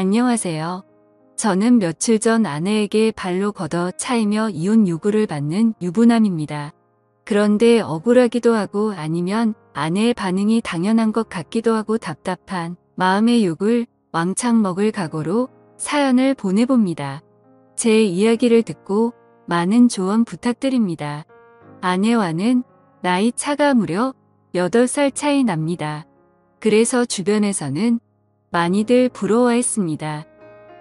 안녕하세요. 저는 며칠 전 아내에게 발로 걷어 차이며 이혼 요구를 받는 유부남입니다. 그런데 억울하기도 하고 아니면 아내의 반응이 당연한 것 같기도 하고 답답한 마음의 욕을 왕창 먹을 각오로 사연을 보내봅니다. 제 이야기를 듣고 많은 조언 부탁드립니다. 아내와는 나이 차가 무려 8살 차이 납니다. 그래서 주변에서는 많이들 부러워했습니다.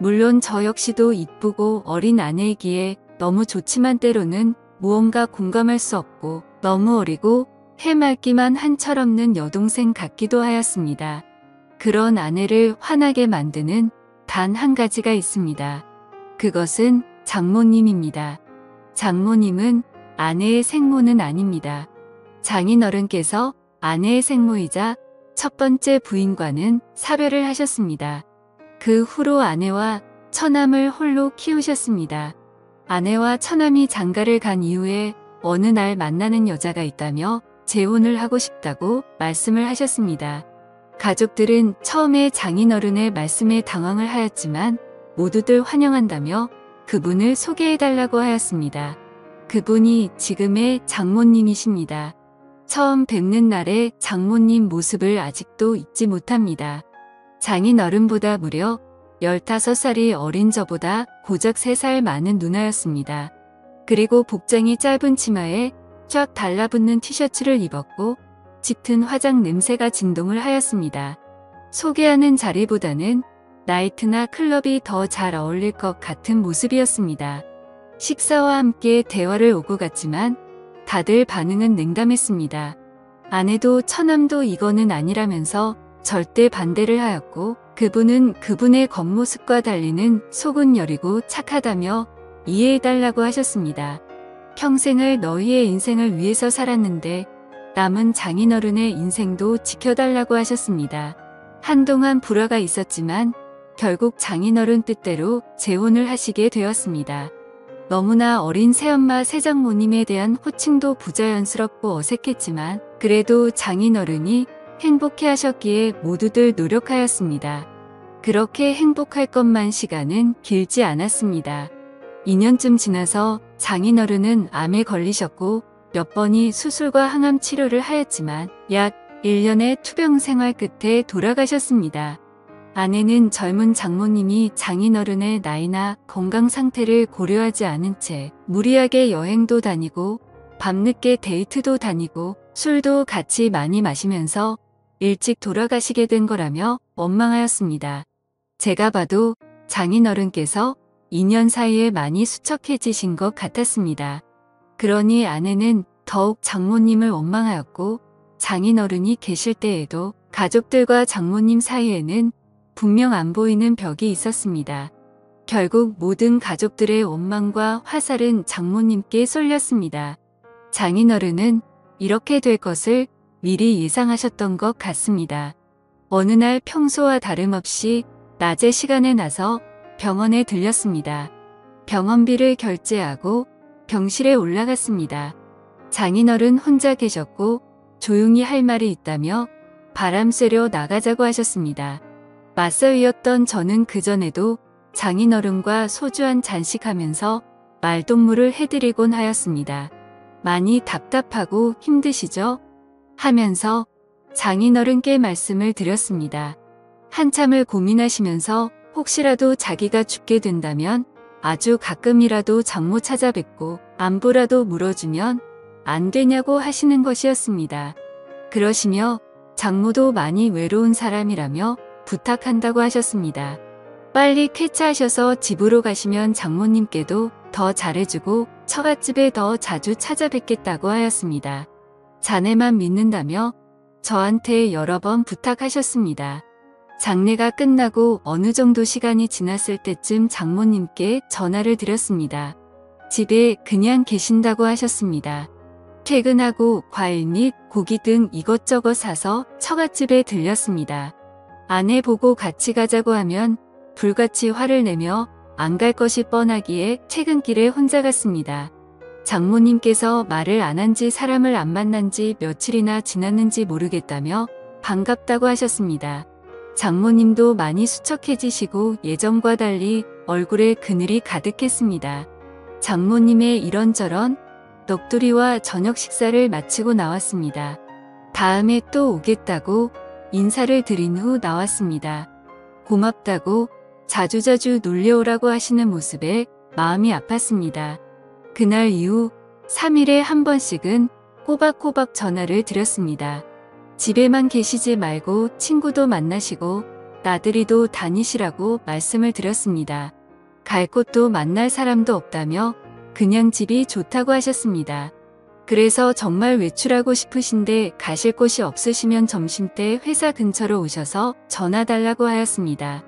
물론 저 역시도 이쁘고 어린 아내이기에 너무 좋지만 때로는 무언가 공감할 수 없고 너무 어리고 해맑기만 한 철없는 여동생 같기도 하였습니다. 그런 아내를 화나게 만드는 단 한 가지가 있습니다. 그것은 장모님입니다. 장모님은 아내의 생모는 아닙니다. 장인어른께서 아내의 생모이자 첫 번째 부인과는 사별을 하셨습니다. 그 후로 아내와 처남을 홀로 키우셨습니다. 아내와 처남이 장가를 간 이후에 어느 날 만나는 여자가 있다며 재혼을 하고 싶다고 말씀을 하셨습니다. 가족들은 처음에 장인어른의 말씀에 당황을 하였지만 모두들 환영한다며 그분을 소개해달라고 하였습니다. 그분이 지금의 장모님이십니다. 처음 뵙는 날의 장모님 모습을 아직도 잊지 못합니다. 장인어른보다 무려 15살이 어린 저보다 고작 3살 많은 누나였습니다. 그리고 복장이 짧은 치마에 쫙 달라붙는 티셔츠를 입었고 짙은 화장 냄새가 진동을 하였습니다. 소개하는 자리보다는 나이트나 클럽이 더 잘 어울릴 것 같은 모습이었습니다. 식사와 함께 대화를 오고 갔지만 다들 반응은 냉담했습니다. 아내도 처남도 이거는 아니라면서 절대 반대를 하였고 그분은 그분의 겉모습과 달리는 속은 여리고 착하다며 이해해달라고 하셨습니다. 평생을 너희의 인생을 위해서 살았는데 남은 장인어른의 인생도 지켜달라고 하셨습니다. 한동안 불화가 있었지만 결국 장인어른 뜻대로 재혼을 하시게 되었습니다. 너무나 어린 새엄마 새장모님에 대한 호칭도 부자연스럽고 어색했지만 그래도 장인어른이 행복해 하셨기에 모두들 노력하였습니다. 그렇게 행복할 것만 시간은 길지 않았습니다. 2년쯤 지나서 장인어른은 암에 걸리셨고 몇 번이 수술과 항암 치료를 하였지만 약 1년의 투병 생활 끝에 돌아가셨습니다. 아내는 젊은 장모님이 장인어른의 나이나 건강 상태를 고려하지 않은 채 무리하게 여행도 다니고 밤늦게 데이트도 다니고 술도 같이 많이 마시면서 일찍 돌아가시게 된 거라며 원망하였습니다. 제가 봐도 장인어른께서 2년 사이에 많이 수척해지신 것 같았습니다. 그러니 아내는 더욱 장모님을 원망하였고 장인어른이 계실 때에도 가족들과 장모님 사이에는 분명 안 보이는 벽이 있었습니다. 결국 모든 가족들의 원망과 화살은 장모님께 쏠렸습니다. 장인어른은 이렇게 될 것을 미리 예상하셨던 것 같습니다. 어느 날 평소와 다름없이 낮에 시간에 나서 병원에 들렸습니다. 병원비를 결제하고 병실에 올라갔습니다. 장인어른 혼자 계셨고 조용히 할 말이 있다며 바람 쐬려 나가자고 하셨습니다. 맞서이었던 저는 그전에도 장인어른과 소주 한 잔씩 하면서 말동무를 해드리곤 하였습니다. 많이 답답하고 힘드시죠? 하면서 장인어른께 말씀을 드렸습니다. 한참을 고민하시면서 혹시라도 자기가 죽게 된다면 아주 가끔이라도 장모 찾아뵙고 안부라도 물어주면 안 되냐고 하시는 것이었습니다. 그러시며 장모도 많이 외로운 사람이라며 부탁한다고 하셨습니다. 빨리 쾌차하셔서 집으로 가시면 장모님께도 더 잘해주고 처갓집에 더 자주 찾아뵙겠다고 하였습니다. 자네만 믿는다며 저한테 여러 번 부탁하셨습니다. 장례가 끝나고 어느 정도 시간이 지났을 때쯤 장모님께 전화를 드렸습니다. 집에 그냥 계신다고 하셨습니다. 퇴근하고 과일 및 고기 등 이것저것 사서 처갓집에 들렸습니다. 아내 보고 같이 가자고 하면 불같이 화를 내며 안 갈 것이 뻔하기에 퇴근길에 혼자 갔습니다. 장모님께서 말을 안 한 지 사람을 안 만난 지 며칠이나 지났는지 모르겠다며 반갑다고 하셨습니다. 장모님도 많이 수척해지시고 예전과 달리 얼굴에 그늘이 가득했습니다. 장모님의 이런저런 넋두리와 저녁 식사를 마치고 나왔습니다. 다음에 또 오겠다고 인사를 드린 후 나왔습니다. 고맙다고 자주자주 놀려오라고 하시는 모습에 마음이 아팠습니다. 그날 이후 3일에 한 번씩은 꼬박꼬박 전화를 드렸습니다. 집에만 계시지 말고 친구도 만나시고 나들이도 다니시라고 말씀을 드렸습니다. 갈 곳도 만날 사람도 없다며 그냥 집이 좋다고 하셨습니다. 그래서 정말 외출하고 싶으신데 가실 곳이 없으시면 점심때 회사 근처로 오셔서 전화 달라고 하였습니다.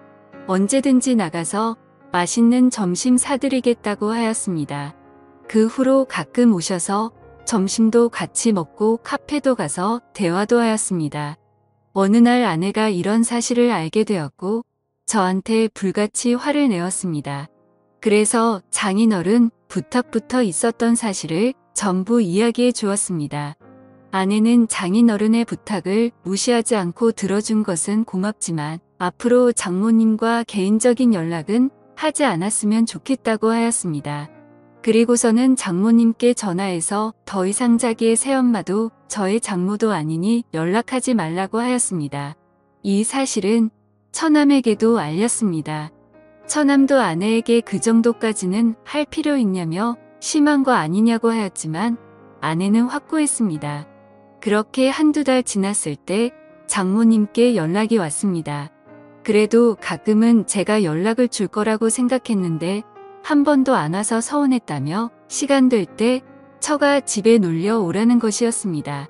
언제든지 나가서 맛있는 점심 사드리겠다고 하였습니다. 그 후로 가끔 오셔서 점심도 같이 먹고 카페도 가서 대화도 하였습니다. 어느 날 아내가 이런 사실을 알게 되었고 저한테 불같이 화를 내었습니다. 그래서 장인어른 부탁부터 있었던 사실을 전부 이야기해 주었습니다. 아내는 장인어른의 부탁을 무시하지 않고 들어준 것은 고맙지만 앞으로 장모님과 개인적인 연락은 하지 않았으면 좋겠다고 하였습니다. 그리고서는 장모님께 전화해서 더 이상 자기의 새엄마도 저의 장모도 아니니 연락하지 말라고 하였습니다. 이 사실은 처남에게도 알렸습니다. 처남도 아내에게 그 정도까지는 할 필요 있냐며 심한 거 아니냐고 하였지만 아내는 확고했습니다. 그렇게 한두 달 지났을 때 장모님께 연락이 왔습니다. 그래도 가끔은 제가 연락을 줄 거라고 생각했는데 한 번도 안 와서 서운했다며 시간 될 때 처가 집에 놀려 오라는 것이었습니다.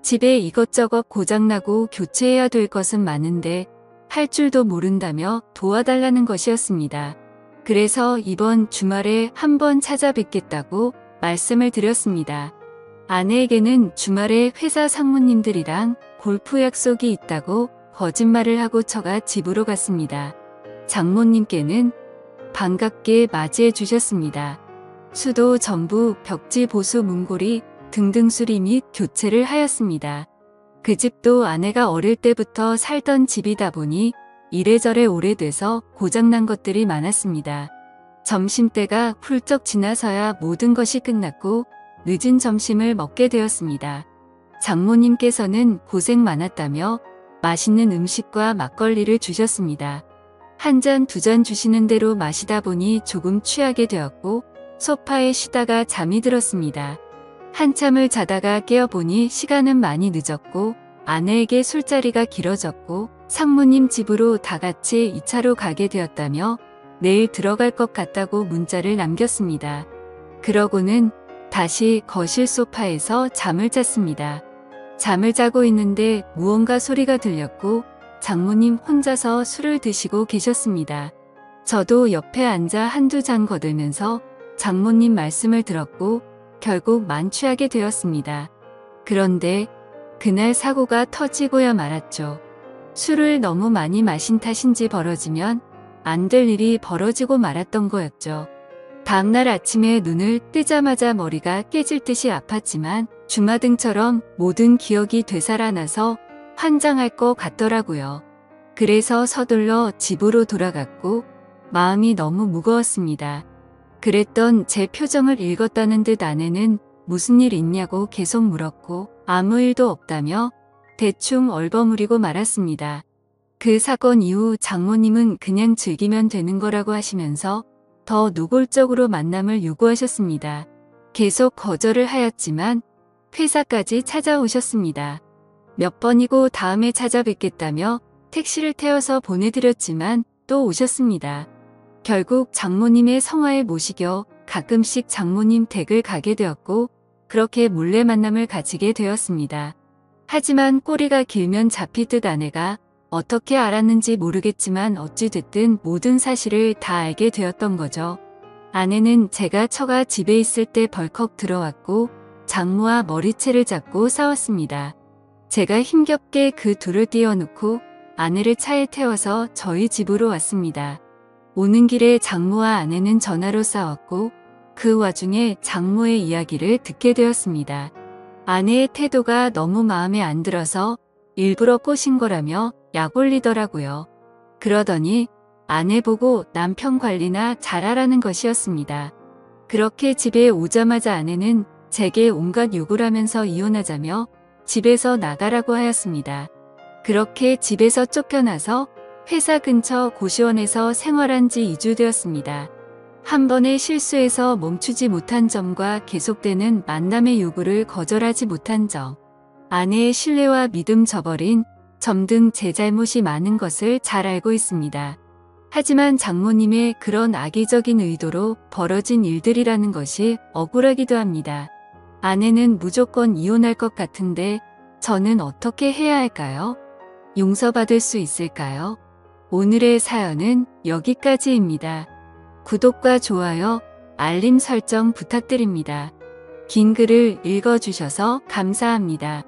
집에 이것저것 고장나고 교체해야 될 것은 많은데 할 줄도 모른다며 도와달라는 것이었습니다. 그래서 이번 주말에 한번 찾아뵙겠다고 말씀을 드렸습니다. 아내에게는 주말에 회사 상무님들이랑 골프 약속이 있다고 거짓말을 하고 처가 집으로 갔습니다. 장모님께는 반갑게 맞이해 주셨습니다. 수도 전부 벽지 보수 문고리 등등 수리 및 교체를 하였습니다. 그 집도 아내가 어릴 때부터 살던 집이다 보니 이래저래 오래돼서 고장난 것들이 많았습니다. 점심때가 훌쩍 지나서야 모든 것이 끝났고 늦은 점심을 먹게 되었습니다. 장모님께서는 고생 많았다며 맛있는 음식과 막걸리를 주셨습니다. 한 잔, 두 잔 주시는 대로 마시다 보니 조금 취하게 되었고 소파에 쉬다가 잠이 들었습니다. 한참을 자다가 깨어보니 시간은 많이 늦었고 아내에게 술자리가 길어졌고 상무님 집으로 다 같이 2차로 가게 되었다며 내일 들어갈 것 같다고 문자를 남겼습니다. 그러고는 다시 거실 소파에서 잠을 잤습니다. 잠을 자고 있는데 무언가 소리가 들렸고 장모님 혼자서 술을 드시고 계셨습니다. 저도 옆에 앉아 한두 잔 거들면서 장모님 말씀을 들었고 결국 만취하게 되었습니다. 그런데 그날 사고가 터지고야 말았죠. 술을 너무 많이 마신 탓인지 벌어지면 안 될 일이 벌어지고 말았던 거였죠. 다음날 아침에 눈을 뜨자마자 머리가 깨질 듯이 아팠지만 주마등처럼 모든 기억이 되살아나서 환장할 것 같더라고요. 그래서 서둘러 집으로 돌아갔고 마음이 너무 무거웠습니다. 그랬던 제 표정을 읽었다는 듯 아내는 무슨 일 있냐고 계속 물었고 아무 일도 없다며 대충 얼버무리고 말았습니다. 그 사건 이후 장모님은 그냥 즐기면 되는 거라고 하시면서 더 노골적으로 만남을 요구하셨습니다. 계속 거절을 하였지만 회사까지 찾아오셨습니다. 몇 번이고 다음에 찾아뵙겠다며 택시를 태워서 보내드렸지만 또 오셨습니다. 결국 장모님의 성화에 모시겨 가끔씩 장모님 댁을 가게 되었고 그렇게 몰래 만남을 가지게 되었습니다. 하지만 꼬리가 길면 잡히듯 아내가 어떻게 알았는지 모르겠지만 어찌됐든 모든 사실을 다 알게 되었던 거죠. 아내는 제가 처가 집에 있을 때 벌컥 들어왔고 장모와 머리채를 잡고 싸웠습니다. 제가 힘겹게 그 둘을 띄워놓고 아내를 차에 태워서 저희 집으로 왔습니다. 오는 길에 장모와 아내는 전화로 싸웠고 그 와중에 장모의 이야기를 듣게 되었습니다. 아내의 태도가 너무 마음에 안 들어서 일부러 꼬신 거라며 약 올리더라고요. 그러더니 아내 보고 남편 관리나 잘하라는 것이었습니다. 그렇게 집에 오자마자 아내는 제게 온갖 욕을 하면서 이혼하자며 집에서 나가라고 하였습니다. 그렇게 집에서 쫓겨나서 회사 근처 고시원에서 생활한 지 2주 되었습니다. 한 번의 실수에서 멈추지 못한 점과 계속되는 만남의 요구를 거절하지 못한 점, 아내의 신뢰와 믿음 저버린 점 등 제 잘못이 많은 것을 잘 알고 있습니다. 하지만 장모님의 그런 악의적인 의도로 벌어진 일들이라는 것이 억울하기도 합니다. 아내는 무조건 이혼할 것 같은데 저는 어떻게 해야 할까요? 용서받을 수 있을까요? 오늘의 사연은 여기까지입니다. 구독과 좋아요, 알림 설정 부탁드립니다. 긴 글을 읽어주셔서 감사합니다.